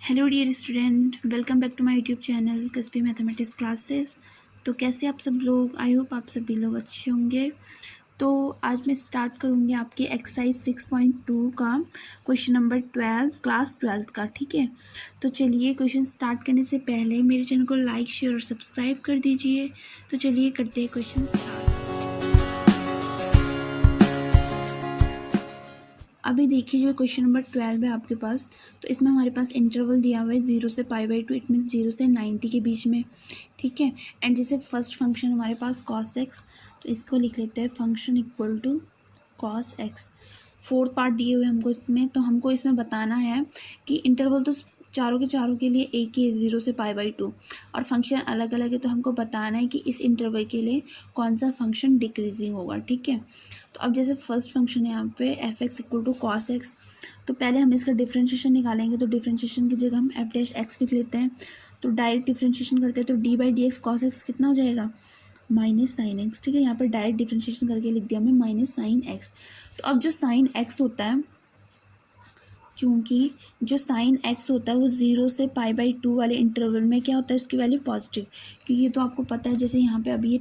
Hello dear student, welcome back to my YouTube channel कसबी mathematics classes. तो कैसे आप सब लोग? आई होप आप सभी लोग अच्छे होंगे। तो आज मैं स्टार्ट करूँगी आपकी एक्सरसाइज 6.2 का क्वेश्चन नंबर 12 क्लास 12 का। ठीक है, तो चलिए क्वेश्चन स्टार्ट करने से पहले मेरे चैनल को लाइक शेयर और सब्सक्राइब कर दीजिए। तो चलिए करते हैं क्वेश्चन स्टार्ट। अभी देखिए जो क्वेश्चन नंबर 12 है आपके पास, तो इसमें हमारे पास इंटरवल दिया हुआ है 0 से π/2, इट मीन्स 0 से 90 के बीच में। ठीक है, एंड जैसे फर्स्ट फंक्शन हमारे पास cos x, तो इसको लिख लेते हैं function equal to cos x। Fourth part दिए हुए हमको इसमें, तो हमको इसमें बताना है कि इंटरवल तो चारों के चारों के लिए एक ही है 0 से π/2, और फंक्शन अलग अलग है, तो हमको बताना है कि इस इंटरवल के लिए कौन सा फंक्शन डिक्रीजिंग होगा। ठीक है, तो अब जैसे फर्स्ट फंक्शन है यहाँ पे F x equal to cos X, तो पहले हम इसका डिफ्रेंशिएशन निकालेंगे। तो डिफ्रेंशिएशन की जगह हम एफ डैश एक्स लिख लेते हैं। तो डायरेक्ट डिफ्रेंशिएशन करते हैं तो d/dx कॉस एक्स कितना हो जाएगा? Minus sine x. ठीक है, यहाँ पर डायरेक्ट डिफ्रेंशिएशन करके लिख दिया हमने माइनस साइन एक्स। तो अब जो साइन एक्स होता है, चूँकि जो साइन एक्स होता है वो 0 से π/2 वाले इंटरवल में क्या होता है, इसकी वैल्यू पॉजिटिव। क्योंकि ये तो आपको पता है, जैसे यहाँ पे अभी ये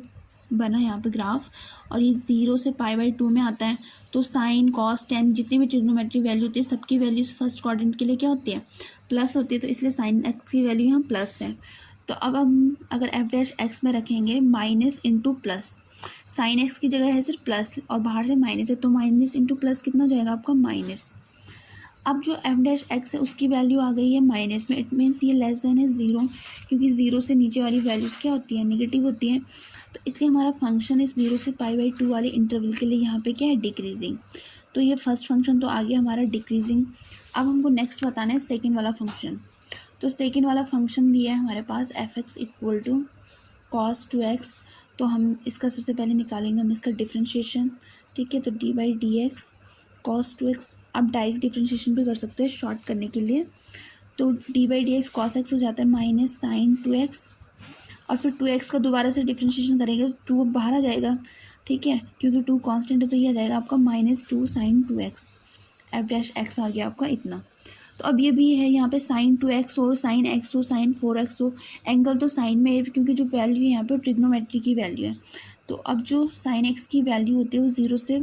बना यहाँ पे ग्राफ, और ये 0 से π/2 में आता है, तो साइन कॉस टेन जितनी भी ट्रिग्नोमेट्री वैल्यू होती है सबकी वैल्यूज फर्स्ट क्वाड्रेंट के लिए क्या होती है? प्लस होती है। तो इसलिए साइन एक्स की वैल्यू यहाँ प्लस है। तो अब हम अगर एफ डैश एक्स में रखेंगे minus into plus, sine x की जगह है सिर्फ प्लस और बाहर से माइनस है, तो माइनस इंटू प्लस कितना हो जाएगा आपका? माइनस। अब जो एफ डैश एक्स है उसकी वैल्यू आ गई है माइनस में, इट मीन्स ये लेस देन है ज़ीरो, क्योंकि ज़ीरो से नीचे वाली वैल्यूज़ क्या होती है? नेगेटिव होती हैं। तो इसलिए हमारा फंक्शन इस 0 से π/2 वाले इंटरवल के लिए यहाँ पे क्या है? डिक्रीजिंग। तो ये फर्स्ट फंक्शन तो आ गया हमारा डिक्रीजिंग। अब हमको नेक्स्ट बताना है सेकेंड वाला फंक्शन। तो सेकेंड वाला फंक्शन दिया है हमारे पास f x equal to cos 2x। तो हम इसका सबसे पहले निकालेंगे हम इसका डिफ्रेंशिएशन। ठीक है, तो d/dx cos 2x। आप डायरेक्ट डिफ्रेंशिएशन भी कर सकते हैं शॉर्ट करने के लिए। तो d/dx cos x हो जाता है माइनस साइन 2x, और फिर 2x का दोबारा से डिफ्रेंशिएशन करेंगे तो 2 बाहर आ जाएगा। ठीक है, क्योंकि 2 कांस्टेंट है, तो ये आ जाएगा आपका -2 sine 2x। F dash x आ गया आपका इतना। तो अब ये भी है यहाँ पे साइन 2x हो, साइन x हो, साइन 4x हो, एंगल तो साइन में है क्योंकि जो वैल्यू है यहाँ पे ट्रिग्नोमेट्री की वैल्यू है। तो अब जो साइन x की वैल्यू होती है वो 0 से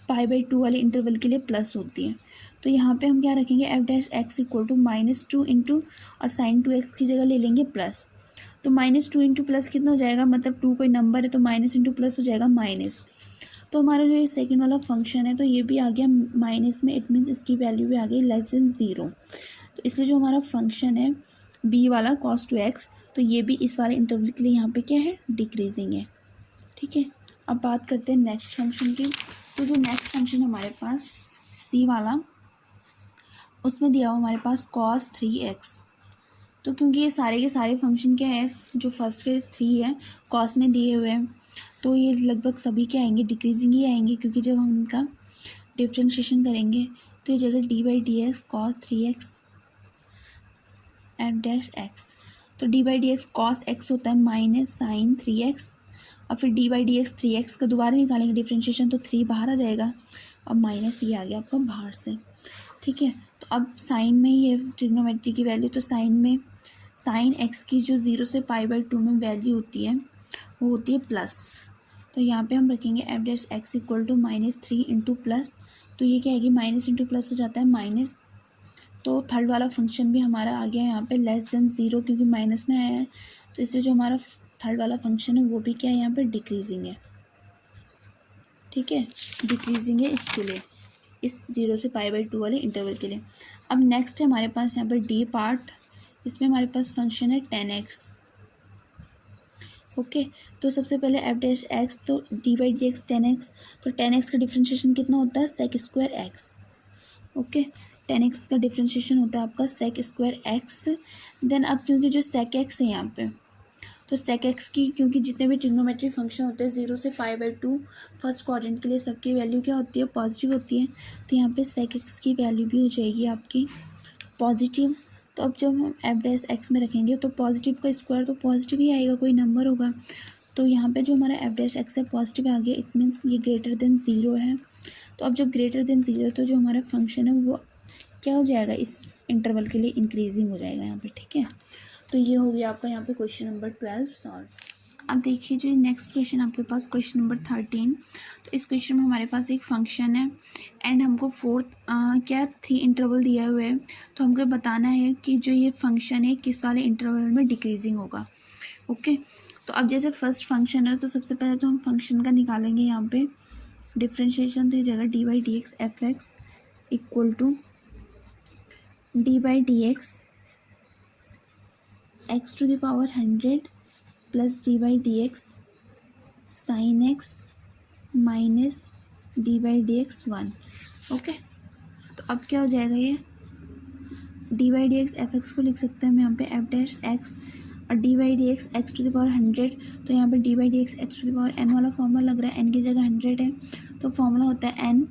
π/2 वाले इंटरवल के लिए प्लस होती है। तो यहाँ पे हम क्या रखेंगे? F dash X equal to -2 into, और साइन 2x की जगह ले लेंगे प्लस। तो -2 इंटू प्लस कितना हो जाएगा? मतलब 2 कोई नंबर है तो माइनस इंटू प्लस हो जाएगा माइनस। तो हमारा जो ये सेकंड वाला फंक्शन है तो ये भी आ गया माइनस में, इट मीन्स इसकी वैल्यू भी आ गई लेस देन ज़ीरो। तो इसलिए जो हमारा फंक्शन है बी वाला cos 2x, तो ये भी इस वाले इंटरवल के लिए यहाँ पे क्या है? डिक्रीजिंग है। ठीक है, अब बात करते हैं नेक्स्ट फंक्शन की। तो जो नेक्स्ट फंक्शन हमारे पास सी वाला, उसमें दिया हुआ हमारे पास cos 3x। तो क्योंकि ये सारे के सारे फंक्शन क्या है, जो फर्स्ट के 3 है कॉस में दिए हुए हैं, तो ये लगभग सभी क्या आएंगे? डिक्रीजिंग ही आएंगे, क्योंकि जब हम इनका डिफ्रेंशिएशन करेंगे तो ये जगह d/dx cos 3x F dash x. तो d/dx cos x होता है माइनस साइन 3x, और फिर d/dx 3x का दोबारा निकालेंगे डिफ्रेंशिएशन, तो 3 बाहर आ जाएगा और माइनस ये आ गया आपका बाहर से। ठीक है, तो अब साइन में ये ट्रिग्नोमेट्री की वैल्यू, तो साइन में साइन एक्स की जो 0 से π/2 में वैल्यू होती है वो होती है प्लस। तो यहाँ पे हम रखेंगे F dash X equal to -3 into plus. तो ये क्या आएगी? माइनस इंटू प्लस हो जाता है माइनस। तो थर्ड वाला फंक्शन भी हमारा आ गया यहाँ पे लेस देन ज़ीरो, क्योंकि माइनस में आया है। तो इससे जो हमारा थर्ड वाला फंक्शन है वो भी क्या है? यहाँ पे डिक्रीजिंग है। ठीक है, डिक्रीजिंग है इसके लिए, इस 0 से π/2 वाले इंटरवल के लिए। अब नेक्स्ट है हमारे पास यहाँ पर डी पार्ट, इसमें हमारे पास फंक्शन है 10x। ओके, तो सबसे पहले एफ डैश एक्स, तो d/dx 10x। तो 10x का डिफ्रेंशिएशन कितना होता है? Sec square x. Okay, 10x का डिफ्रेंशिएशन होता है आपका सेक स्क्वायर एक्स। देन अब क्योंकि जो सेक एक्स है यहाँ पे, तो सेक एक्स की, क्योंकि जितने भी ट्रिग्नोमेट्री फंक्शन होते हैं 0 से π/2 फर्स्ट क्वाड्रेंट के लिए सबकी वैल्यू क्या होती है? पॉजिटिव होती है। तो यहाँ पे सेक एक्स की वैल्यू भी हो जाएगी आपकी पॉजिटिव। तो अब जब हम एफ डैश एक्स में रखेंगे तो पॉजिटिव का स्क्वायर तो पॉजिटिव ही आएगा, कोई नंबर होगा। तो यहाँ पे जो हमारा एफ डैश एक्स है पॉजिटिव आ गया, इट मीन्स ये ग्रेटर देन ज़ीरो है। तो अब जब ग्रेटर देन ज़ीरो, तो जो हमारा फंक्शन है वो क्या हो जाएगा, इस इंटरवल के लिए इंक्रीजिंग हो जाएगा यहाँ पे। ठीक है, तो ये हो गया आपका यहाँ पे क्वेश्चन नंबर 12 सॉल्व। अब देखिए जो नेक्स्ट क्वेश्चन आपके पास क्वेश्चन नंबर 13। तो इस क्वेश्चन में हमारे पास एक फंक्शन है एंड हमको 3 इंटरवल दिया हुआ है। तो हमको बताना है कि जो ये फंक्शन है किस वाले इंटरवल में डिक्रीजिंग होगा। ओके, तो अब जैसे फर्स्ट फंक्शन है तो सबसे पहले तो हम फंक्शन का निकालेंगे यहाँ पे डिफ्रेंशिएशन। तो ये जाएगा D by D X F x equal to D by D X X to the power 100 plus D by D X sine X minus D by D X 1। Okay, तो अब क्या हो जाएगा, ये D by D X F X को लिख सकते हैं हम यहाँ पे एफ डैश एक्स और D by D X X to the power 100। तो यहाँ पे D by D X X to the power N वाला फॉर्मूला लग रहा है, एन की जगह 100 है तो फॉर्मूला होता है N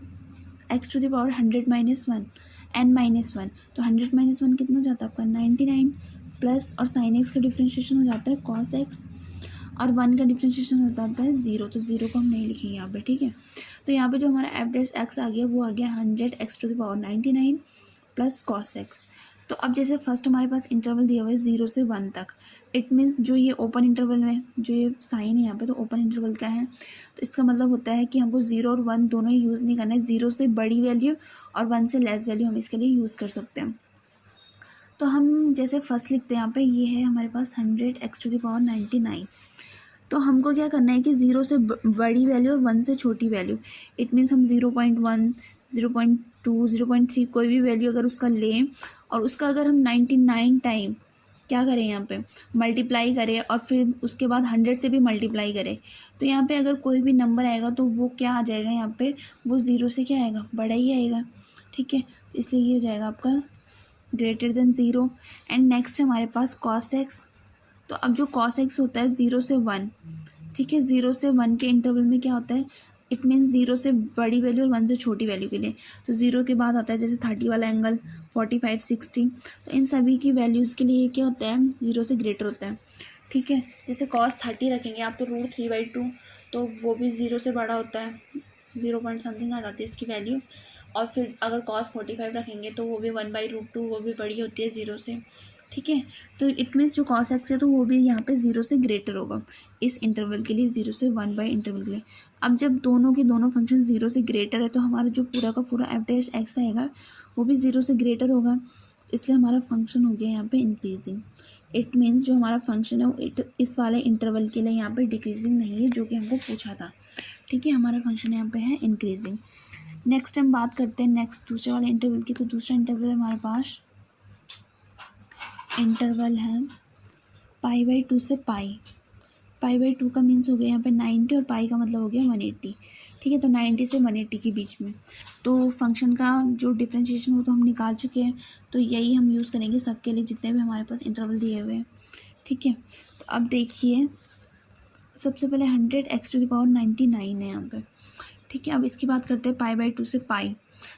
X to the power 100 minus 1 N minus 1। तो 100 माइनस 1 कितना हो जाता है आपका 99 प्लस और साइन एक्स का डिफ्रेंशिएशन हो जाता है कॉस एक्स और 1 का डिफ्रेंशिएशन हो जाता है 0। तो 0 को हम नहीं लिखेंगे यहाँ पे। ठीक है, तो यहाँ पे जो हमारा एफ डैश एक्स आ गया वो आ गया 100 X to the power 99 plus cos X. तो अब जैसे फर्स्ट हमारे पास इंटरवल दिया हुआ है 0 से 1 तक, इट मीन्स जो ये ओपन इंटरवल में जो ये साइन है यहाँ पे तो ओपन इंटरवल का है, तो इसका मतलब होता है कि हमको 0 और 1 दोनों ही यूज़ नहीं करना है। 0 से बड़ी वैल्यू और 1 से लेस वैल्यू हम इसके लिए यूज़ कर सकते हैं। तो हम जैसे फर्स्ट लिखते हैं यहाँ पे, ये है हमारे पास 100 एक्स टू द पावर 99। तो हमको क्या करना है कि 0 से बड़ी वैल्यू और 1 से छोटी वैल्यू, इट मीन्स हम 0.1 0.2 0.3 कोई भी वैल्यू अगर उसका लें और उसका अगर हम 99 टाइम क्या करें यहाँ पे मल्टीप्लाई करें और फिर उसके बाद 100 से भी मल्टीप्लाई करें, तो यहाँ पे अगर कोई भी नंबर आएगा तो वो क्या आ जाएगा यहाँ पे, वो 0 से क्या आएगा, बड़ा ही आएगा। ठीक है, इसलिए ये हो जाएगा आपका ग्रेटर देन 0। एंड नेक्स्ट हमारे पास कॉस एक्स। तो अब जो कॉस एक्स होता है 0 से 1, ठीक है, 0 से 1 के इंटरवल में क्या होता है, इट मीन्स 0 से बड़ी वैल्यू और 1 से छोटी वैल्यू के लिए। तो 0 के बाद आता है जैसे 30 वाला एंगल 45 60, तो इन सभी की वैल्यूज़ के लिए क्या होता है 0 से ग्रेटर होता है। ठीक है, जैसे कॉस 30 रखेंगे आप तो √3/2, तो वो भी 0 से बड़ा होता है, 0 पॉइंट समथिंग आ जाती है इसकी वैल्यू। और फिर अगर कॉस 45 रखेंगे तो वो भी 1/√2, वो भी बड़ी होती है 0 से। ठीक है, तो इट मीन्स जो कॉस एक्स है तो वो भी यहाँ पे 0 से ग्रेटर होगा इस इंटरवल के लिए, 0 से 1 बाई इंटरवल के लिए। अब जब दोनों के दोनों फंक्शन 0 से ग्रेटर है तो हमारा जो पूरा का पूरा एफ डैश एक्स आएगा वो भी 0 से ग्रेटर होगा, इसलिए हमारा फंक्शन हो गया यहाँ पे इंक्रीजिंग। इट मीन्स जो हमारा फंक्शन है वो इस वाले इंटरवल के लिए यहाँ पे डिक्रीजिंग नहीं है, जो कि हमको पूछा था। ठीक है, हमारा फंक्शन यहाँ पे है इंक्रीजिंग। नेक्स्ट हम बात करते हैं नेक्स्ट दूसरे वाले इंटरवल की। तो दूसरा इंटरवल हमारे पास इंटरवल है π/2 से π/2 का मीन्स हो गया यहाँ पे 90 और पाई का मतलब हो गया 180। ठीक है, तो 90 से 180 के बीच में। तो फंक्शन का जो डिफ्रेंशिएशन हो तो हम निकाल चुके हैं, तो यही हम यूज़ करेंगे सबके लिए जितने भी हमारे पास इंटरवल दिए हुए हैं। ठीक है, तो अब देखिए सबसे पहले 100 एक्स टू द पावर 99 है यहाँ पे। ठीक है, अब इसकी बात करते हैं π/2 से पाई।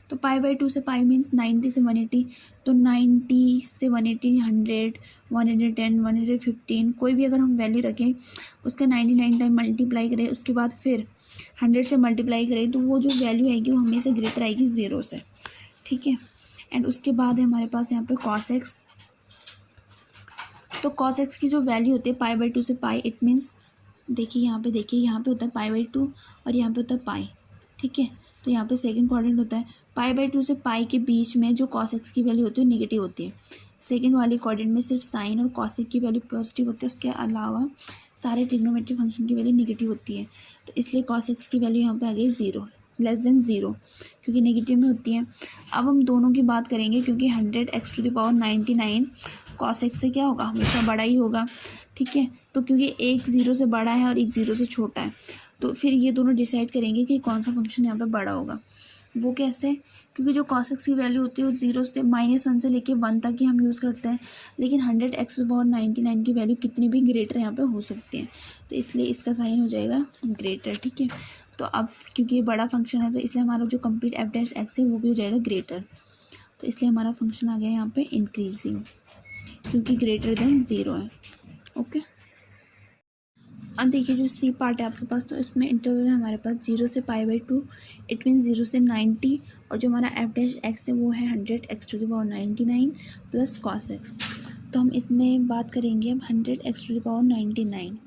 तो π/2 से पाई मीन्स 90 से 180, तो 90 से 180 100 110 115 कोई भी अगर हम वैल्यू रखें उसका 99 टाइम मल्टीप्लाई करें, उसके बाद फिर 100 से मल्टीप्लाई करें, तो वो जो वैल्यू आएगी वो हमेशा ग्रेटर आएगी 0 से। ठीक है, एंड उसके बाद है हमारे पास यहाँ पे कॉस एक्स। तो कॉस एक्स की जो वैल्यू होती है π/2 से पाई, इट मीन्स देखिए यहाँ पे होता है π/2 और यहाँ पे होता है पाई। ठीक है, तो यहाँ पे सेकंड क्वाड्रेंट होता है π/2 से पाई के बीच में जो कॉस एक्स की वैल्यू होती है नेगेटिव होती है। सेकंड वाले क्वाड्रेंट में सिर्फ साइन और कॉस की वैल्यू पॉजिटिव होती है, उसके अलावा सारे ट्रिग्नोमेट्रिक फंक्शन की वैल्यू नेगेटिव होती है। तो इसलिए कॉस एक्स की वैल्यू यहाँ पे आ गई 0 लेस देन 0, क्योंकि नेगेटिव में होती है। अब हम दोनों की बात करेंगे, क्योंकि 100 X to the power 99 cos X से क्या होगा, हमेशा बड़ा ही होगा। ठीक है, तो क्योंकि एक 0 से बड़ा है और एक 0 से छोटा है, तो फिर ये दोनों डिसाइड करेंगे कि कौन सा फंक्शन यहाँ पे बड़ा होगा। वो कैसे, क्योंकि जो कॉस एक्स की वैल्यू होती है वो 0 से -1 से लेके 1 तक ही हम यूज़ करते हैं, लेकिन 100 एक्स टू द पावर 99 की वैल्यू कितनी भी ग्रेटर यहाँ पे हो सकती है, तो इसलिए इसका साइन हो जाएगा ग्रेटर। ठीक है, तो अब क्योंकि ये बड़ा फंक्शन है तो इसलिए हमारा जो कंप्लीट एफ डैश एक्स है वो भी हो जाएगा ग्रेटर, तो इसलिए हमारा फंक्शन आ गया यहाँ पे इंक्रीजिंग, क्योंकि ग्रेटर देन 0 है। ओके, अब देखिए जो सी पार्ट है आपके पास, तो इसमें इंटरवल है हमारे पास 0 से π/2, इट मीन 0 से 90, और जो हमारा एफ डैश एक्स है वो है 100x⁻99 प्लस कॉस एक्स। तो हम इसमें बात करेंगे अब 100x⁻99,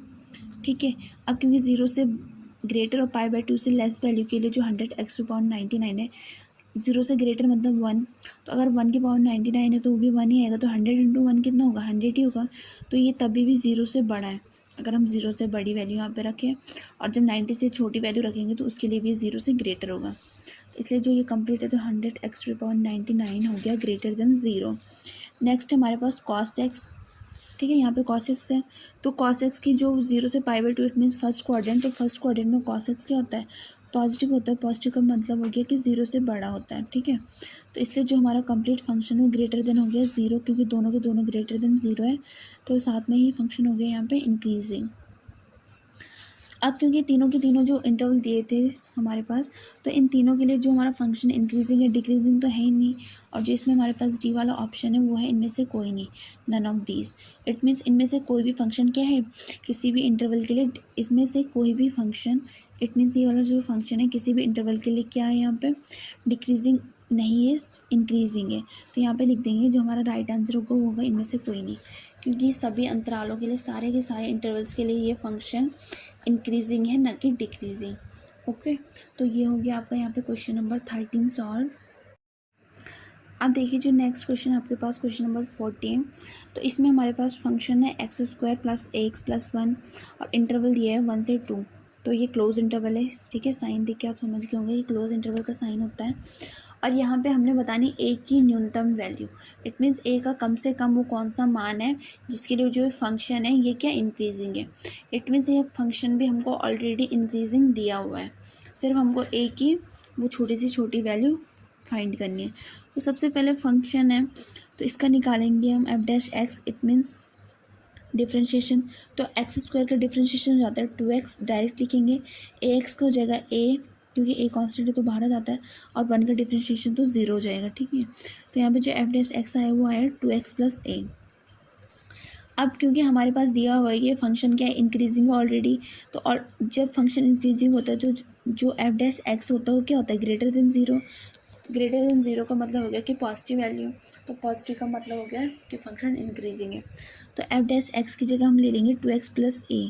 ठीक है। अब क्योंकि 0 से ग्रेटर और π/2 से लेस वैल्यू के लिए जो 100x⁻99 है, 0 से ग्रेटर मतलब 1, तो अगर 1 की पावर 99 है तो वो भी 1 ही आएगा, तो 100 × 1 कितना होगा, 100 ही होगा। तो ये तभी भी 0 से बड़ा है अगर हम 0 से बड़ी वैल्यू यहाँ पे रखें, और जब 90 से छोटी वैल्यू रखेंगे तो उसके लिए भी 0 से ग्रेटर होगा। इसलिए जो ये कंप्लीट है, तो 100x⁻99 हो गया ग्रेटर देन 0। नेक्स्ट हमारे पास कॉस एक्स, ठीक है। यहाँ पे कॉस एक्स है, तो कॉस एक्स की जो 0 से π/2 इट मीन्स फर्स्ट क्वाड्रेंट, तो फर्स्ट क्वाड्रेंट में कॉस एक्स क्या होता है, पॉजिटिव होता है। पॉजिटिव का मतलब हो गया कि 0 से बड़ा होता है, ठीक है। तो इसलिए जो हमारा कंप्लीट फंक्शन वो ग्रेटर देन हो गया 0, क्योंकि दोनों के दोनों ग्रेटर देन 0 है, तो साथ में ही फंक्शन हो गया यहाँ पे इंक्रीजिंग। अब क्योंकि तीनों के तीनों जो इंटरवल दिए थे हमारे पास, तो इन तीनों के लिए जो हमारा फंक्शन इंक्रीजिंग है, डिक्रीजिंग तो है ही नहीं, और जो इसमें हमारे पास डी वाला ऑप्शन है वो है इनमें से कोई नहीं, none of these. It means इनमें से कोई भी फंक्शन क्या है, किसी भी इंटरवल के लिए इसमें से कोई भी फंक्शन, इट मीन्स ये वाला जो फंक्शन है किसी भी इंटरवल के लिए क्या है, यहाँ पे डिक्रीजिंग नहीं है, इंक्रीजिंग है। तो यहाँ पे लिख देंगे जो हमारा राइट आंसर होगा वो होगा इनमें से कोई नहीं, क्योंकि सभी अंतरालों के लिए, सारे के सारे इंटरवल्स के लिए ये फंक्शन इंक्रीजिंग है, न कि डिक्रीजिंग। ओके, तो ये हो गया आपका यहाँ पे क्वेश्चन नंबर 13 सॉल्व। अब देखिए जो नेक्स्ट क्वेश्चन आपके पास क्वेश्चन नंबर 14, तो इसमें हमारे पास फंक्शन है x² + ax + 1 और इंटरवल दिया है 1 से 2। तो ये क्लोज इंटरवल है, ठीक है। साइन देख के आप समझ गए होंगे ये क्लोज इंटरवल का साइन होता है। और यहाँ पे हमने बतानी a की न्यूनतम वैल्यू, इट मीन्स a का कम से कम वो कौन सा मान है जिसके लिए जो फंक्शन है ये क्या इंक्रीजिंग है। इट मीन्स ये फंक्शन भी हमको ऑलरेडी इंक्रीजिंग दिया हुआ है, सिर्फ हमको a की वो छोटी से छोटी वैल्यू फाइंड करनी है। तो सबसे पहले फंक्शन है, तो इसका निकालेंगे हम f'(x), इट मीन्स डिफ्रेंशिएशन। तो x² का डिफ्रेंशिएशन हो जाता है 2x, डायरेक्ट लिखेंगे। ax को हो जाएगा a, क्योंकि a कांस्टेंट है तो बाहर आ जाता है, और 1 का डिफ्रेंशिएशन तो 0 हो जाएगा, ठीक है। तो यहाँ पे जो f'(x) आया वो आया 2x + a। अब क्योंकि हमारे पास दिया हुआ है ये फंक्शन क्या है, इंक्रीजिंग ऑलरेडी, तो और जब फंक्शन इंक्रीजिंग होता है तो जो f'(x) होता है वो क्या होता है, ग्रेटर देन 0। ग्रेटर देन 0 का मतलब हो गया कि पॉजिटिव वैल्यू, तो पॉजिटिव का मतलब हो गया कि फंक्शन इंक्रीजिंग है। तो f'(x) की जगह हम ले लेंगे 2x + a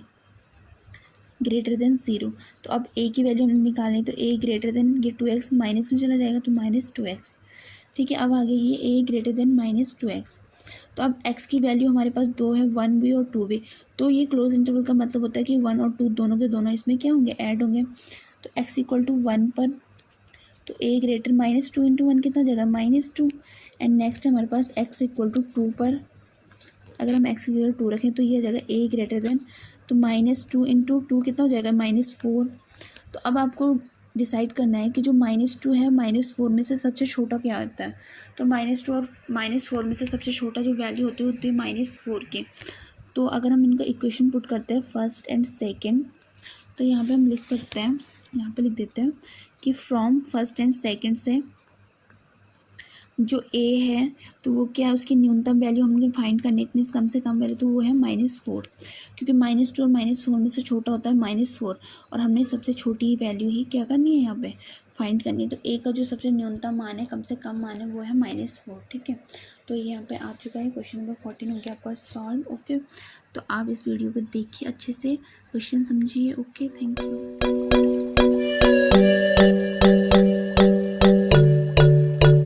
ग्रेटर देन 0। तो अब a की वैल्यू हमने निकालनी, तो a ग्रेटर देन, ये 2x माइनस में चला जाएगा तो -2x, ठीक है। अब आगे ये a ग्रेटर देन -2x। तो अब x की वैल्यू हमारे पास 2 है, 1 भी और 2 भी, तो ये क्लोज इंटरवल का मतलब होता है कि 1 और 2 दोनों के दोनों इसमें क्या होंगे, ऐड होंगे। तो x = 1 पर, तो a ग्रेटर -2 × 1 कितना हो जाएगा, -2। एंड नेक्स्ट हमारे पास x = 2 पर, अगर हम x की जगह 2 रखें तो ये हो जाएगा a ग्रेटर देन, तो -2 × 2 कितना हो जाएगा, -4। तो अब आपको डिसाइड करना है कि जो -2 है -4 में से सबसे छोटा क्या आता है। तो -2 और -4 में से सबसे छोटा जो वैल्यू होती है -4 की। तो अगर हम इनका इक्वेशन पुट करते हैं फर्स्ट एंड सेकेंड, तो यहाँ पे हम लिख सकते हैं, यहाँ पे लिख देते हैं कि फ्रॉम फर्स्ट एंड सेकेंड से जो a है तो वो क्या है, उसकी न्यूनतम वैल्यू हमने फाइंड करनी, इट मीन्स कम से कम वैल्यू, तो वो है -4, क्योंकि -2 और -4 में से छोटा होता है -4, और हमने सबसे छोटी वैल्यू ही क्या करनी है यहाँ पे फाइंड करनी है। तो a का जो सबसे न्यूनतम मान है, कम से कम मान है, वो है -4, ठीक है। तो ये यहाँ पे आ चुका है, क्वेश्चन नंबर 14 हो गया आपका सॉल्व। ओके, तो आप इस वीडियो को देखिए अच्छे से, क्वेश्चन समझिए। Okay, thank you.